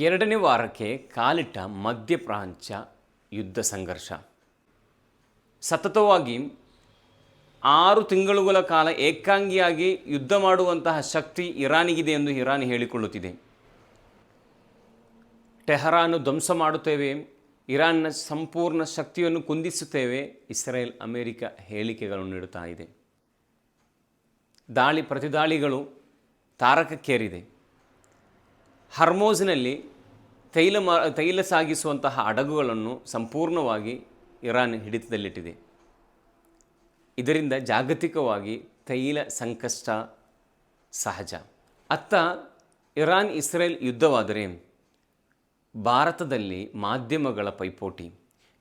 ಎರಡನೇ ವಾರಕ್ಕೆ ಕಾಲಿಟ್ಟ ಮಧ್ಯಪ್ರಾಚ್ಯ ಯುದ್ಧ ಸಂಘರ್ಷ. ಸತತವಾಗಿ 6 ತಿಂಗಳುಗಳ ಕಾಲ ಏಕಾಂಗಿಯಾಗಿ ಯುದ್ಧ ಮಾಡುವಂತಹ ಶಕ್ತಿ ಇರಾನಿಗಿದೆ ಎಂದು ಇರಾನ್ ಹೇಳಿಕೊಳ್ಳುತ್ತಿದೆ. ಟೆಹರಾನ್ ಧ್ವಂಸ ಮಾಡುತ್ತೇವೆ, ಇರಾನ್ನ ಸಂಪೂರ್ಣ ಶಕ್ತಿಯನ್ನು ಕುಂದಿಸುತ್ತೇವೆ, ಇಸ್ರೇಲ್ ಅಮೆರಿಕ ಹೇಳಿಕೆಗಳನ್ನು ನೀಡುತ್ತಾ ಇದೆ. ದಾಳಿ ಪ್ರತಿದಾಳಿಗಳು ತಾರಕಕ್ಕೇರಿದೆ. ಹರ್ಮೋಜ್ನಲ್ಲಿ ತೈಲ ಸಾಗಿಸುವಂತಹ ಹಡಗುಗಳನ್ನು ಸಂಪೂರ್ಣವಾಗಿ ಇರಾನ್ ಹಿಡಿತದಲ್ಲಿಟ್ಟಿದೆ. ಇದರಿಂದ ಜಾಗತಿಕವಾಗಿ ತೈಲ ಸಂಕಷ್ಟ ಸಹಜ. ಅತ್ತ ಇರಾನ್ ಇಸ್ರೇಲ್ ಯುದ್ಧವಾದರೆ ಭಾರತದಲ್ಲಿ ಮಾಧ್ಯಮಗಳ ಪೈಪೋಟಿ,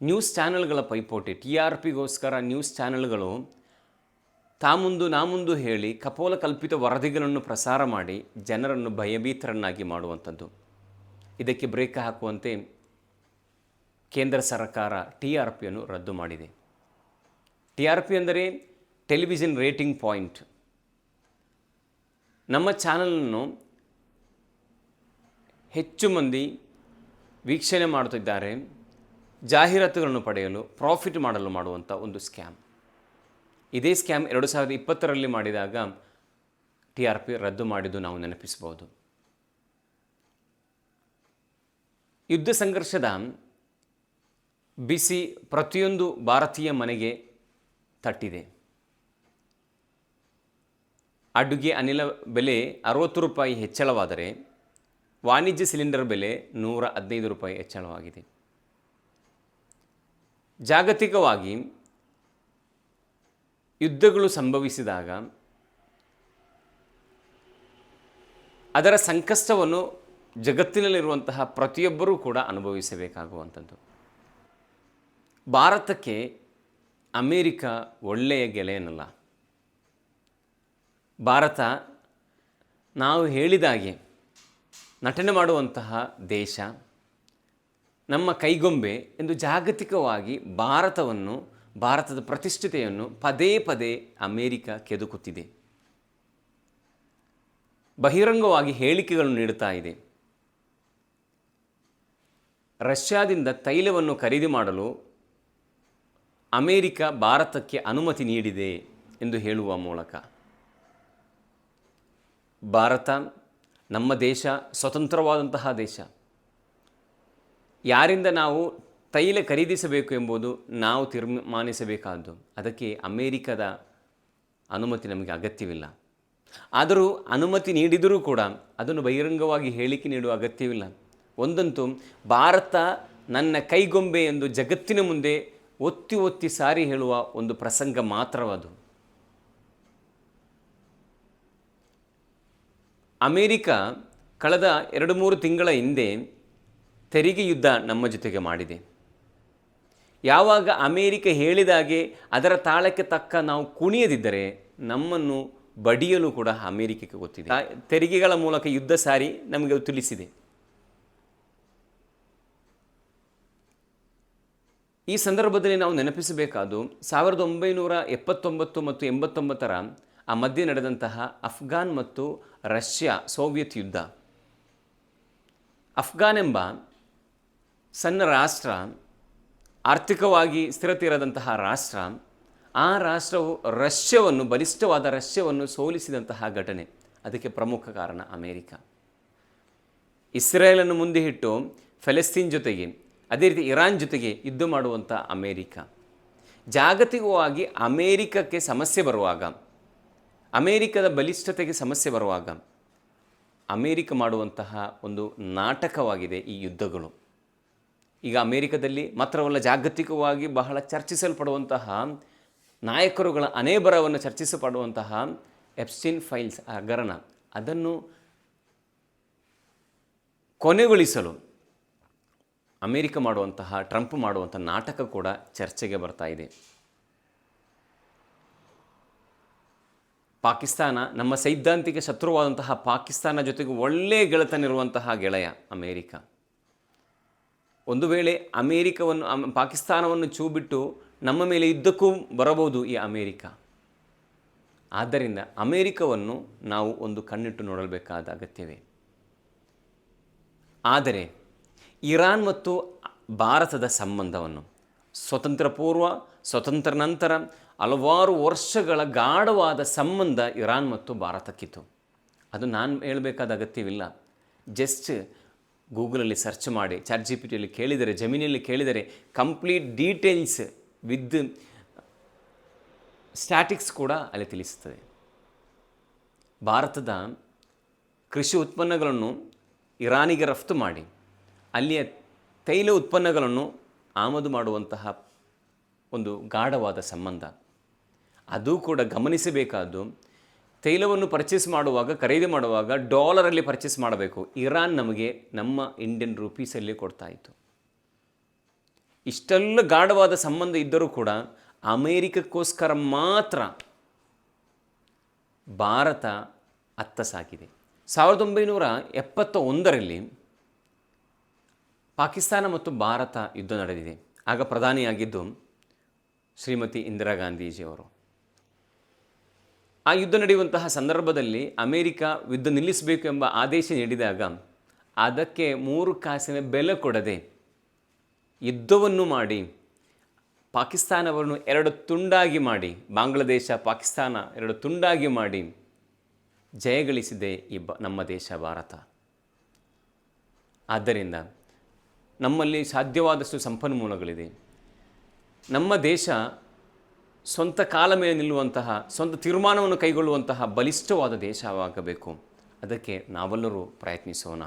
ನ್ಯೂಸ್ ಚಾನೆಲ್ಗಳ ಪೈಪೋಟಿ. TRPಗೋಸ್ಕರ ನ್ಯೂಸ್ ಚಾನೆಲ್ಗಳು ನಾ ಮುಂದು ಹೇಳಿ ಕಪೋಲಕಲ್ಪಿತ ವರದಿಗಳನ್ನು ಪ್ರಸಾರ ಮಾಡಿ ಜನರನ್ನು ಭಯಭೀತರನ್ನಾಗಿ ಮಾಡುವಂಥದ್ದು. ಇದಕ್ಕೆ ಬ್ರೇಕ್ ಹಾಕುವಂತೆ ಕೇಂದ್ರ ಸರ್ಕಾರ TRPಯನ್ನು ರದ್ದು ಮಾಡಿದೆ. TRP ಅಂದರೆ ಟೆಲಿವಿಷನ್ ರೇಟಿಂಗ್ ಪಾಯಿಂಟ್. ನಮ್ಮ ಚಾನಲನ್ನು ಹೆಚ್ಚು ಮಂದಿ ವೀಕ್ಷಣೆ ಮಾಡುತ್ತಿದ್ದಾರೆ, ಜಾಹೀರಾತುಗಳನ್ನು ಪಡೆಯಲು ಪ್ರಾಫಿಟ್ ಮಾಡಲು ಮಾಡುವಂಥ ಒಂದು ಸ್ಕ್ಯಾಮ್. ಇದೇ ಸ್ಕ್ಯಾಮ್ 2020ರಲ್ಲಿ ಮಾಡಿದಾಗ TRP ರದ್ದು ಮಾಡಿದ್ದು ನಾವು ನೆನಪಿಸಬಹುದು. ಯುದ್ಧ ಸಂಘರ್ಷದ ಬಿಸಿ ಪ್ರತಿಯೊಂದು ಭಾರತೀಯ ಮನೆಗೆ ತಟ್ಟಿದೆ. ಅಡುಗೆ ಅನಿಲ ಬೆಲೆ 60 ರೂಪಾಯಿ ಹೆಚ್ಚಳವಾದರೆ ವಾಣಿಜ್ಯ ಸಿಲಿಂಡರ್ ಬೆಲೆ 115 ರೂಪಾಯಿ ಹೆಚ್ಚಳವಾಗಿದೆ. ಜಾಗತಿಕವಾಗಿ ಯುದ್ಧಗಳು ಸಂಭವಿಸಿದಾಗ ಅದರ ಸಂಕಷ್ಟವನ್ನು ಜಗತ್ತಿನಲ್ಲಿರುವಂತಹ ಪ್ರತಿಯೊಬ್ಬರೂ ಕೂಡ ಅನುಭವಿಸಬೇಕಾಗುವಂಥದ್ದು. ಭಾರತಕ್ಕೆ ಅಮೇರಿಕ ಒಳ್ಳೆಯ ಗೆಳೆಯನಲ್ಲ. ಭಾರತ ನಾವು ಹೇಳಿದಾಗೆ ನಟನೆ ಮಾಡುವಂತಹ ದೇಶ, ನಮ್ಮ ಕೈಗೊಂಬೆ ಎಂದು ಜಾಗತಿಕವಾಗಿ ಭಾರತದ ಪ್ರತಿಷ್ಠತೆಯನ್ನು ಪದೇ ಪದೇ ಅಮೇರಿಕ ಕೆದಕುತ್ತಿದೆ. ಬಹಿರಂಗವಾಗಿ ಹೇಳಿಕೆಗಳನ್ನು ನೀಡುತ್ತಾ ಇದೆ. ರಷ್ಯಾದಿಂದ ತೈಲವನ್ನು ಖರೀದಿ ಮಾಡಲು ಅಮೇರಿಕ ಭಾರತಕ್ಕೆ ಅನುಮತಿ ನೀಡಿದೆ ಎಂದು ಹೇಳುವ ಮೂಲಕ ಭಾರತ ನಮ್ಮ ದೇಶ ಸ್ವತಂತ್ರವಾದಂತಹ ದೇಶ. ಯಾರಿಂದ ನಾವು ತೈಲ ಖರೀದಿಸಬೇಕು ಎಂಬುದು ನಾವು ತೀರ್ಮಾನಿಸಬೇಕಾದ್ದು. ಅದಕ್ಕೆ ಅಮೇರಿಕದ ಅನುಮತಿ ನಮಗೆ ಅಗತ್ಯವಿಲ್ಲ. ಆದರೂ ಅನುಮತಿ ನೀಡಿದರೂ ಕೂಡ ಅದನ್ನು ಬಹಿರಂಗವಾಗಿ ಹೇಳಿಕೆ ನೀಡುವ ಅಗತ್ಯವಿಲ್ಲ. ಒಂದಂತೂ ಭಾರತ ನನ್ನ ಕೈಗೊಂಬೆ ಎಂದು ಜಗತ್ತಿನ ಮುಂದೆ ಒತ್ತಿ ಒತ್ತಿ ಸಾರಿ ಹೇಳುವ ಒಂದು ಪ್ರಸಂಗ ಮಾತ್ರವದು. ಅಮೇರಿಕ ಕಳೆದ 2-3 ತಿಂಗಳ ಹಿಂದೆ ತೆರಿಗೆ ಯುದ್ಧ ನಮ್ಮ ಜೊತೆಗೆ ಮಾಡಿದೆ. ಯಾವಾಗ ಅಮೇರಿಕ ಹೇಳಿದಾಗೆ ಅದರ ತಾಳಕ್ಕೆ ತಕ್ಕ ನಾವು ಕುಣಿಯದಿದ್ದರೆ ನಮ್ಮನ್ನು ಬಡಿಯಲು ಕೂಡ ಅಮೇರಿಕಕ್ಕೆ ಗೊತ್ತಿದೆ. ತೆರಿಗೆಗಳ ಮೂಲಕ ಯುದ್ಧ ಸಾರಿ ನಮಗೆ ತಿಳಿಸಿದೆ. ಈ ಸಂದರ್ಭದಲ್ಲಿ ನಾವು ನೆನಪಿಸಬೇಕಾದ್ದು 1979 ಮತ್ತು 89ರ ಆ ಮಧ್ಯೆ ನಡೆದಂತಹ ಅಫ್ಘಾನ್ ಮತ್ತು ರಷ್ಯಾ ಸೋವಿಯತ್ ಯುದ್ಧ. ಅಫ್ಘಾನ್ ಎಂಬ ಸಣ್ಣ ರಾಷ್ಟ್ರ, ಆರ್ಥಿಕವಾಗಿ ಸ್ಥಿರತೆ ಇರದಂತಹ ರಾಷ್ಟ್ರ, ಆ ರಾಷ್ಟ್ರವು ಬಲಿಷ್ಠವಾದ ರಷ್ಯಾವನ್ನು ಸೋಲಿಸಿದಂತಹ ಘಟನೆ. ಅದಕ್ಕೆ ಪ್ರಮುಖ ಕಾರಣ ಅಮೇರಿಕ. ಇಸ್ರೇಲನ್ನು ಮುಂದೆ ಇಟ್ಟು ಫೆಲೆಸ್ತೀನ್ ಜೊತೆಗೆ, ಅದೇ ರೀತಿ ಇರಾನ್ ಜೊತೆಗೆ ಯುದ್ಧ ಮಾಡುವಂಥ ಅಮೇರಿಕ. ಜಾಗತಿಕವಾಗಿ ಅಮೇರಿಕಕ್ಕೆ ಸಮಸ್ಯೆ ಬರುವಾಗ, ಅಮೇರಿಕದ ಬಲಿಷ್ಠತೆಗೆ ಸಮಸ್ಯೆ ಬರುವಾಗ ಅಮೇರಿಕ ಮಾಡುವಂತಹ ಒಂದು ನಾಟಕವಾಗಿದೆ ಈ ಯುದ್ಧಗಳು. ಈಗ ಅಮೇರಿಕದಲ್ಲಿ ಮಾತ್ರವಲ್ಲ, ಜಾಗತಿಕವಾಗಿ ಬಹಳ ಚರ್ಚಿಸಲ್ಪಡುವಂತಹ ನಾಯಕರುಗಳ ಅನೇಬರವನ್ನು ಚರ್ಚಿಸಲ್ಪಡುವಂತಹ ಎಪ್ಸ್ಟೈನ್ ಫೈಲ್ಸ್ ಹಗರಣ, ಅದನ್ನು ಕೊನೆಗೊಳಿಸಲು ಅಮೇರಿಕ ಮಾಡುವಂತಹ, ಟ್ರಂಪ್ ಮಾಡುವಂಥ ನಾಟಕ ಕೂಡ ಚರ್ಚೆಗೆ ಬರ್ತಾ ಇದೆ. ಪಾಕಿಸ್ತಾನ, ನಮ್ಮ ಸೈದ್ಧಾಂತಿಕ ಶತ್ರುವಾದಂತಹ ಪಾಕಿಸ್ತಾನ ಜೊತೆಗೆ ಒಳ್ಳೆಯ ಗೆಳೆತನಿರುವಂತಹ ಗೆಳೆಯ ಅಮೇರಿಕ. ಒಂದು ವೇಳೆ ಪಾಕಿಸ್ತಾನವನ್ನು ಬಿಟ್ಟು ನಮ್ಮ ಮೇಲೆ ಯುದ್ಧಕ್ಕೂ ಬರಬಹುದು ಈ ಅಮೇರಿಕ. ಆದ್ದರಿಂದ ಅಮೇರಿಕವನ್ನು ನಾವು ಒಂದು ಕಣ್ಣಿಟ್ಟು ನೋಡಬೇಕಾದ ಅಗತ್ಯವೇ. ಆದರೆ ಇರಾನ್ ಮತ್ತು ಭಾರತದ ಸಂಬಂಧವನ್ನು ಸ್ವತಂತ್ರ ಪೂರ್ವ, ಸ್ವತಂತ್ರ ನಂತರ ಹಲವಾರು ವರ್ಷಗಳ ಗಾಢವಾದ ಸಂಬಂಧ ಇರಾನ್ ಮತ್ತು ಭಾರತಕ್ಕಿತ್ತು. ಅದು ನಾನು ಹೇಳಬೇಕಾದ ಅಗತ್ಯವಿಲ್ಲ. ಜಸ್ಟ್ ಗೂಗಲಲ್ಲಿ ಸರ್ಚ್ ಮಾಡಿ, ಚಾಟ್ ಜಿ ಪಿ ಟಿಯಲ್ಲಿ ಕೇಳಿದರೆ, ಜಮೀನಿಯಲ್ಲಿ ಕೇಳಿದರೆ ಕಂಪ್ಲೀಟ್ ಡೀಟೇಲ್ಸ್ ವಿತ್ ಸ್ಟ್ಯಾಟಿಕ್ಸ್ ಕೂಡ ಅಲ್ಲಿ ತಿಳಿಸುತ್ತದೆ. ಭಾರತದ ಕೃಷಿ ಉತ್ಪನ್ನಗಳನ್ನು ಇರಾನಿಗೆ ರಫ್ತು ಮಾಡಿ ಅಲ್ಲಿಯ ತೈಲ ಉತ್ಪನ್ನಗಳನ್ನು ಆಮದು ಮಾಡುವಂತಹ ಒಂದು ಗಾಢವಾದ ಸಂಬಂಧ. ಅದು ಕೂಡ ಗಮನಿಸಬೇಕಾದ್ದು, ತೈಲವನ್ನು ಪರ್ಚೇಸ್ ಮಾಡುವಾಗ, ಖರೀದಿ ಮಾಡುವಾಗ ಡಾಲರಲ್ಲಿ ಪರ್ಚೇಸ್ ಮಾಡಬೇಕು. ಇರಾನ್ ನಮಗೆ ನಮ್ಮ ಇಂಡಿಯನ್ ರೂಪೀಸಲ್ಲಿ ಕೊಡ್ತಾ ಇತ್ತು. ಇಷ್ಟೆಲ್ಲ ಗಾಢವಾದ ಸಂಬಂಧ ಇದ್ದರೂ ಕೂಡ ಅಮೇರಿಕಕ್ಕೋಸ್ಕರ ಮಾತ್ರ ಭಾರತ ಅತ್ತ ಸಾಗಿದೆ. 1971ರಲ್ಲಿ ಪಾಕಿಸ್ತಾನ ಮತ್ತು ಭಾರತ ಯುದ್ಧ ನಡೆದಿದೆ. ಆಗ ಪ್ರಧಾನಿಯಾಗಿದ್ದು ಶ್ರೀಮತಿ ಇಂದಿರಾ ಗಾಂಧೀಜಿಯವರು. ಆ ಯುದ್ಧ ನಡೆಯುವಂತಹ ಸಂದರ್ಭದಲ್ಲಿ ಅಮೇರಿಕ ಯುದ್ಧ ನಿಲ್ಲಿಸಬೇಕು ಎಂಬ ಆದೇಶ ನೀಡಿದಾಗ ಅದಕ್ಕೆ 3 ಕಾಸಿನ ಬೆಲೆ ಕೊಡದೆ ಯುದ್ಧವನ್ನು ಮಾಡಿ ಪಾಕಿಸ್ತಾನವನ್ನು 2 ತುಂಡಾಗಿ ಮಾಡಿ, ಬಾಂಗ್ಲಾದೇಶ ಪಾಕಿಸ್ತಾನ 2 ತುಂಡಾಗಿ ಮಾಡಿ ಜಯಗಳಿಸಿದೆ ನಮ್ಮ ದೇಶ ಭಾರತ. ಆದ್ದರಿಂದ ನಮ್ಮಲ್ಲಿ ಸಾಧ್ಯವಾದಷ್ಟು ಸಂಪನ್ಮೂಲಗಳಿದೆ. ನಮ್ಮ ದೇಶ ಸ್ವಂತ ಕಾಲ ಮೇಲೆ ನಿಲ್ಲುವಂತಹ, ಸ್ವಂತ ತೀರ್ಮಾನವನ್ನು ಕೈಗೊಳ್ಳುವಂತಹ ಬಲಿಷ್ಠವಾದ ದೇಶವಾಗಬೇಕು. ಅದಕ್ಕೆ ನಾವೆಲ್ಲರೂ ಪ್ರಯತ್ನಿಸೋಣ.